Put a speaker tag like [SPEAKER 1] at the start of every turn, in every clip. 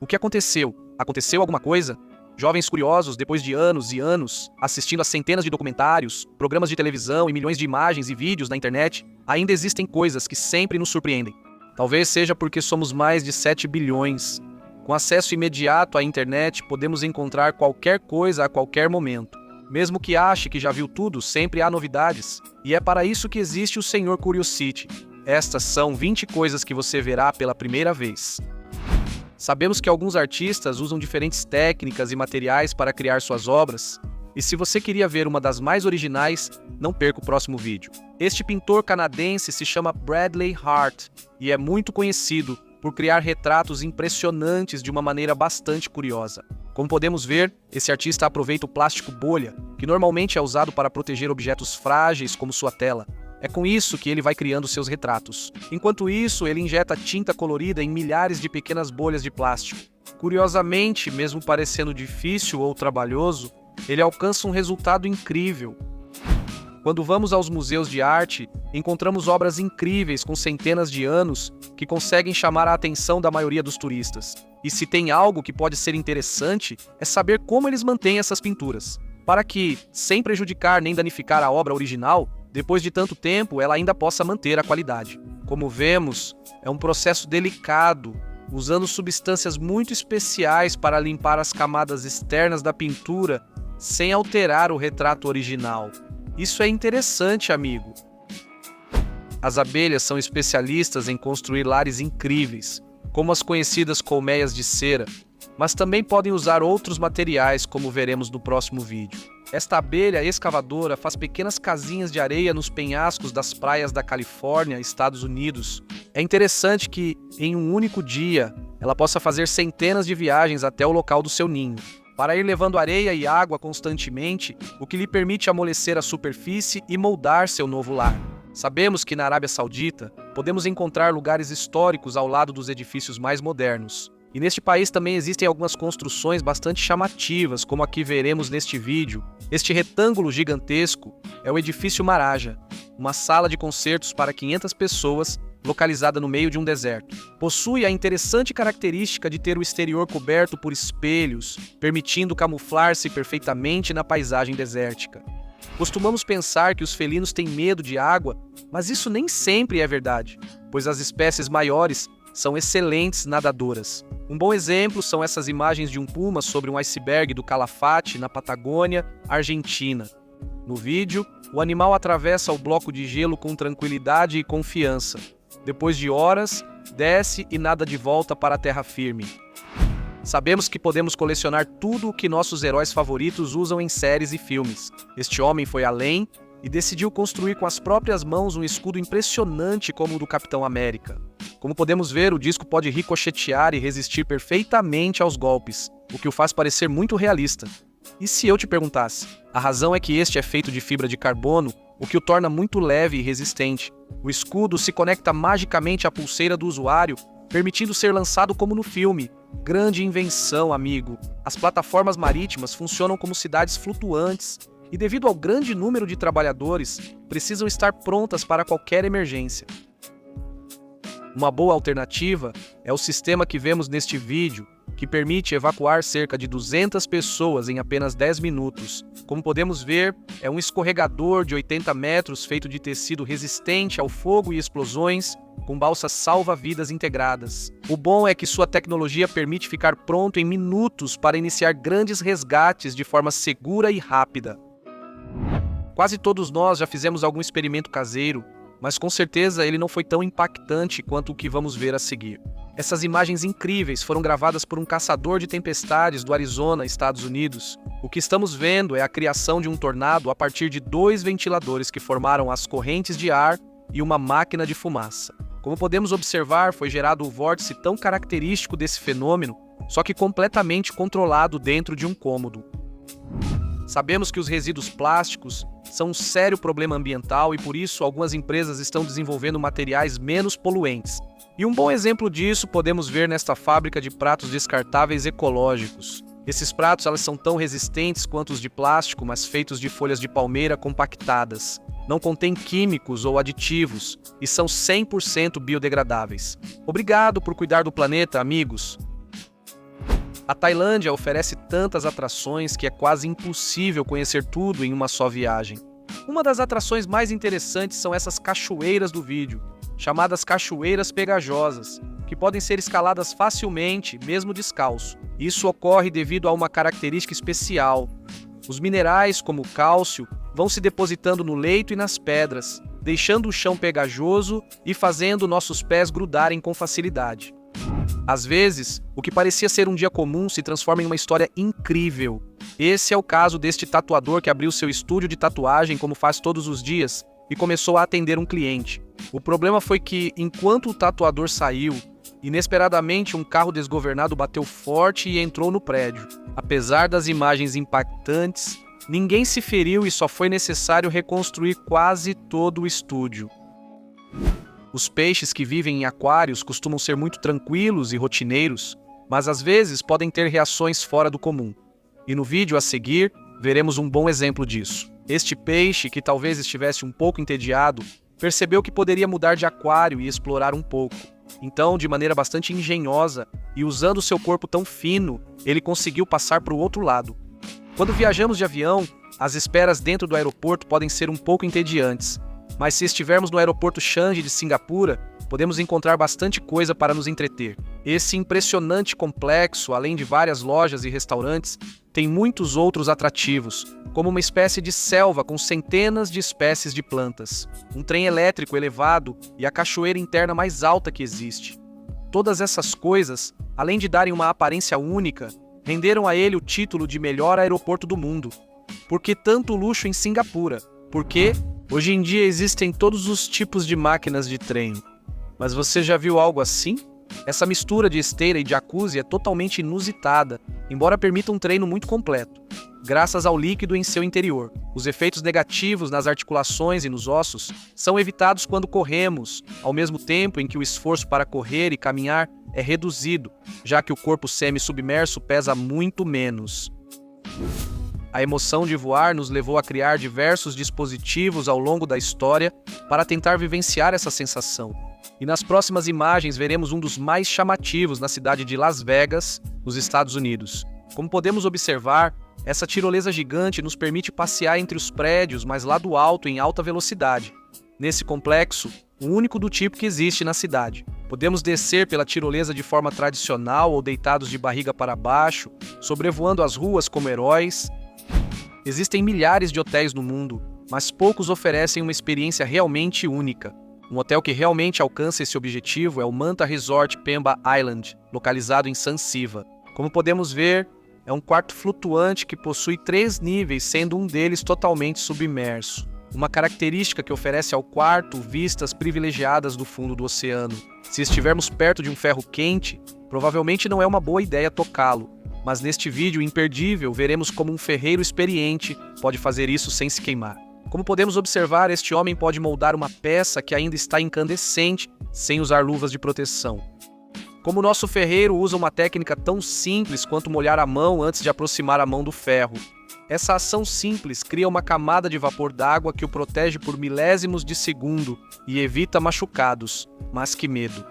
[SPEAKER 1] que aconteceu? Aconteceu alguma coisa? Jovens curiosos, depois de anos e anos, assistindo a centenas de documentários, programas de televisão e milhões de imagens e vídeos na internet, ainda existem coisas que sempre nos surpreendem. Talvez seja porque somos mais de 7 bilhões. Com acesso imediato à internet, podemos encontrar qualquer coisa a qualquer momento. Mesmo que ache que já viu tudo, sempre há novidades. E é para isso que existe o Senhor Curiosity. Estas são 20 coisas que você verá pela primeira vez. Sabemos que alguns artistas usam diferentes técnicas e materiais para criar suas obras, e se você queria ver uma das mais originais, não perca o próximo vídeo. Este pintor canadense se chama Bradley Hart e é muito conhecido por criar retratos impressionantes de uma maneira bastante curiosa. Como podemos ver, esse artista aproveita o plástico bolha, que normalmente é usado para proteger objetos frágeis como sua tela. É com isso que ele vai criando seus retratos. Enquanto isso, ele injeta tinta colorida em milhares de pequenas bolhas de plástico. Curiosamente, mesmo parecendo difícil ou trabalhoso, ele alcança um resultado incrível. Quando vamos aos museus de arte, encontramos obras incríveis com centenas de anos que conseguem chamar a atenção da maioria dos turistas. E se tem algo que pode ser interessante, é saber como eles mantêm essas pinturas, para que, sem prejudicar nem danificar a obra original, depois de tanto tempo, ela ainda possa manter a qualidade. Como vemos, é um processo delicado, usando substâncias muito especiais para limpar as camadas externas da pintura sem alterar o retrato original. Isso é interessante, amigo. As abelhas são especialistas em construir lares incríveis, como as conhecidas colmeias de cera, mas também podem usar outros materiais, como veremos no próximo vídeo. Esta abelha escavadora faz pequenas casinhas de areia nos penhascos das praias da Califórnia, Estados Unidos. É interessante que, em um único dia, ela possa fazer centenas de viagens até o local do seu ninho, para ir levando areia e água constantemente, o que lhe permite amolecer a superfície e moldar seu novo lar. Sabemos que na Arábia Saudita, podemos encontrar lugares históricos ao lado dos edifícios mais modernos. E neste país também existem algumas construções bastante chamativas, como a que veremos neste vídeo. Este retângulo gigantesco é o edifício Maraja, uma sala de concertos para 500 pessoas, localizada no meio de um deserto. Possui a interessante característica de ter o exterior coberto por espelhos, permitindo camuflar-se perfeitamente na paisagem desértica. Costumamos pensar que os felinos têm medo de água, mas isso nem sempre é verdade, pois as espécies maiores são excelentes nadadoras. Um bom exemplo são essas imagens de um puma sobre um iceberg do Calafate, na Patagônia, Argentina. No vídeo, o animal atravessa o bloco de gelo com tranquilidade e confiança. Depois de horas, desce e nada de volta para a terra firme. Sabemos que podemos colecionar tudo o que nossos heróis favoritos usam em séries e filmes. Este homem foi além e decidiu construir com as próprias mãos um escudo impressionante como o do Capitão América. Como podemos ver, o disco pode ricochetear e resistir perfeitamente aos golpes, o que o faz parecer muito realista. E se eu te perguntasse? A razão é que este é feito de fibra de carbono, o que o torna muito leve e resistente. O escudo se conecta magicamente à pulseira do usuário, permitindo ser lançado como no filme. Grande invenção, amigo! As plataformas marítimas funcionam como cidades flutuantes e, devido ao grande número de trabalhadores, precisam estar prontas para qualquer emergência. Uma boa alternativa é o sistema que vemos neste vídeo, que permite evacuar cerca de 200 pessoas em apenas 10 minutos. Como podemos ver, é um escorregador de 80 metros feito de tecido resistente ao fogo e explosões, com balsas salva-vidas integradas. O bom é que sua tecnologia permite ficar pronto em minutos para iniciar grandes resgates de forma segura e rápida. Quase todos nós já fizemos algum experimento caseiro, mas com certeza ele não foi tão impactante quanto o que vamos ver a seguir. Essas imagens incríveis foram gravadas por um caçador de tempestades do Arizona, Estados Unidos. O que estamos vendo é a criação de um tornado a partir de 2 ventiladores que formaram as correntes de ar e uma máquina de fumaça. Como podemos observar, foi gerado o vórtice tão característico desse fenômeno, só que completamente controlado dentro de um cômodo. Sabemos que os resíduos plásticos são um sério problema ambiental e por isso algumas empresas estão desenvolvendo materiais menos poluentes. E um bom exemplo disso podemos ver nesta fábrica de pratos descartáveis ecológicos. Esses pratos elas são tão resistentes quanto os de plástico, mas feitos de folhas de palmeira compactadas. Não contêm químicos ou aditivos e são 100% biodegradáveis. Obrigado por cuidar do planeta, amigos! A Tailândia oferece tantas atrações que é quase impossível conhecer tudo em uma só viagem. Uma das atrações mais interessantes são essas cachoeiras do vídeo, chamadas cachoeiras pegajosas, que podem ser escaladas facilmente, mesmo descalço. Isso ocorre devido a uma característica especial. Os minerais, como o cálcio, vão se depositando no leito e nas pedras, deixando o chão pegajoso e fazendo nossos pés grudarem com facilidade. Às vezes, o que parecia ser um dia comum se transforma em uma história incrível. Esse é o caso deste tatuador que abriu seu estúdio de tatuagem como faz todos os dias e começou a atender um cliente. O problema foi que, enquanto o tatuador saiu, inesperadamente um carro desgovernado bateu forte e entrou no prédio. Apesar das imagens impactantes, ninguém se feriu e só foi necessário reconstruir quase todo o estúdio. Os peixes que vivem em aquários costumam ser muito tranquilos e rotineiros, mas às vezes podem ter reações fora do comum. E no vídeo a seguir, veremos um bom exemplo disso. Este peixe, que talvez estivesse um pouco entediado, percebeu que poderia mudar de aquário e explorar um pouco. Então, de maneira bastante engenhosa e usando seu corpo tão fino, ele conseguiu passar para o outro lado. Quando viajamos de avião, as esperas dentro do aeroporto podem ser um pouco entediantes, mas se estivermos no aeroporto Changi de Singapura, podemos encontrar bastante coisa para nos entreter. Esse impressionante complexo, além de várias lojas e restaurantes, tem muitos outros atrativos, como uma espécie de selva com centenas de espécies de plantas, um trem elétrico elevado e a cachoeira interna mais alta que existe. Todas essas coisas, além de darem uma aparência única, renderam a ele o título de melhor aeroporto do mundo. Por que tanto luxo em Singapura? Porque hoje em dia existem todos os tipos de máquinas de treino. Mas você já viu algo assim? Essa mistura de esteira e jacuzzi é totalmente inusitada, embora permita um treino muito completo, graças ao líquido em seu interior. Os efeitos negativos nas articulações e nos ossos são evitados quando corremos, ao mesmo tempo em que o esforço para correr e caminhar é reduzido, já que o corpo semi-submerso pesa muito menos. A emoção de voar nos levou a criar diversos dispositivos ao longo da história para tentar vivenciar essa sensação. E nas próximas imagens veremos um dos mais chamativos na cidade de Las Vegas, nos Estados Unidos. Como podemos observar, essa tirolesa gigante nos permite passear entre os prédios, mas lá do alto em alta velocidade. Nesse complexo, o único do tipo que existe na cidade. Podemos descer pela tirolesa de forma tradicional ou deitados de barriga para baixo, sobrevoando as ruas como heróis. Existem milhares de hotéis no mundo, mas poucos oferecem uma experiência realmente única. Um hotel que realmente alcança esse objetivo é o Manta Resort Pemba Island, localizado em San Siva. Como podemos ver, é um quarto flutuante que possui 3 níveis, sendo um deles totalmente submerso. Uma característica que oferece ao quarto vistas privilegiadas do fundo do oceano. Se estivermos perto de um ferro quente, provavelmente não é uma boa ideia tocá-lo, mas neste vídeo imperdível veremos como um ferreiro experiente pode fazer isso sem se queimar. Como podemos observar, este homem pode moldar uma peça que ainda está incandescente, sem usar luvas de proteção. Como o nosso ferreiro usa uma técnica tão simples quanto molhar a mão antes de aproximar a mão do ferro. Essa ação simples cria uma camada de vapor d'água que o protege por milésimos de segundo e evita machucados, mas que medo.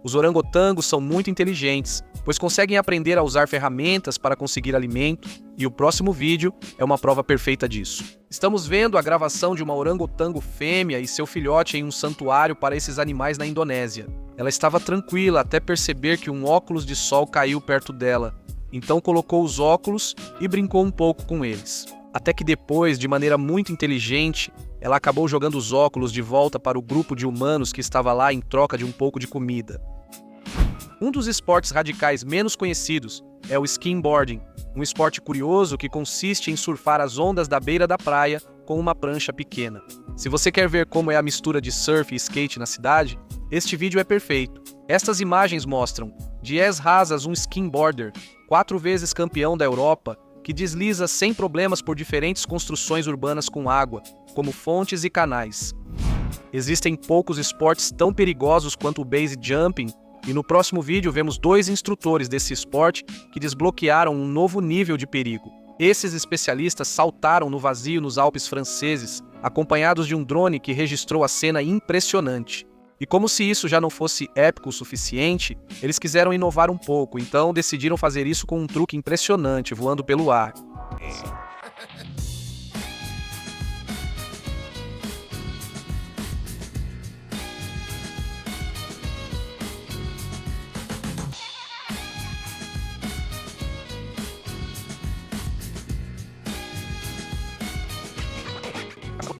[SPEAKER 1] Os orangotangos são muito inteligentes, pois conseguem aprender a usar ferramentas para conseguir alimento, e o próximo vídeo é uma prova perfeita disso. Estamos vendo a gravação de uma orangotango fêmea e seu filhote em um santuário para esses animais na Indonésia. Ela estava tranquila até perceber que um óculos de sol caiu perto dela, então colocou os óculos e brincou um pouco com eles. Até que depois, de maneira muito inteligente, ela acabou jogando os óculos de volta para o grupo de humanos que estava lá em troca de um pouco de comida. Um dos esportes radicais menos conhecidos é o skimboarding, um esporte curioso que consiste em surfar as ondas da beira da praia com uma prancha pequena. Se você quer ver como é a mistura de surf e skate na cidade, este vídeo é perfeito. Estas imagens mostram Diez Razas, um skimboarder, 4 vezes campeão da Europa, que desliza sem problemas por diferentes construções urbanas com água, como fontes e canais. Existem poucos esportes tão perigosos quanto o base jumping, e no próximo vídeo vemos 2 instrutores desse esporte que desbloquearam um novo nível de perigo. Esses especialistas saltaram no vazio nos Alpes franceses, acompanhados de um drone que registrou a cena impressionante. E como se isso já não fosse épico o suficiente, eles quiseram inovar um pouco, então decidiram fazer isso com um truque impressionante, voando pelo ar.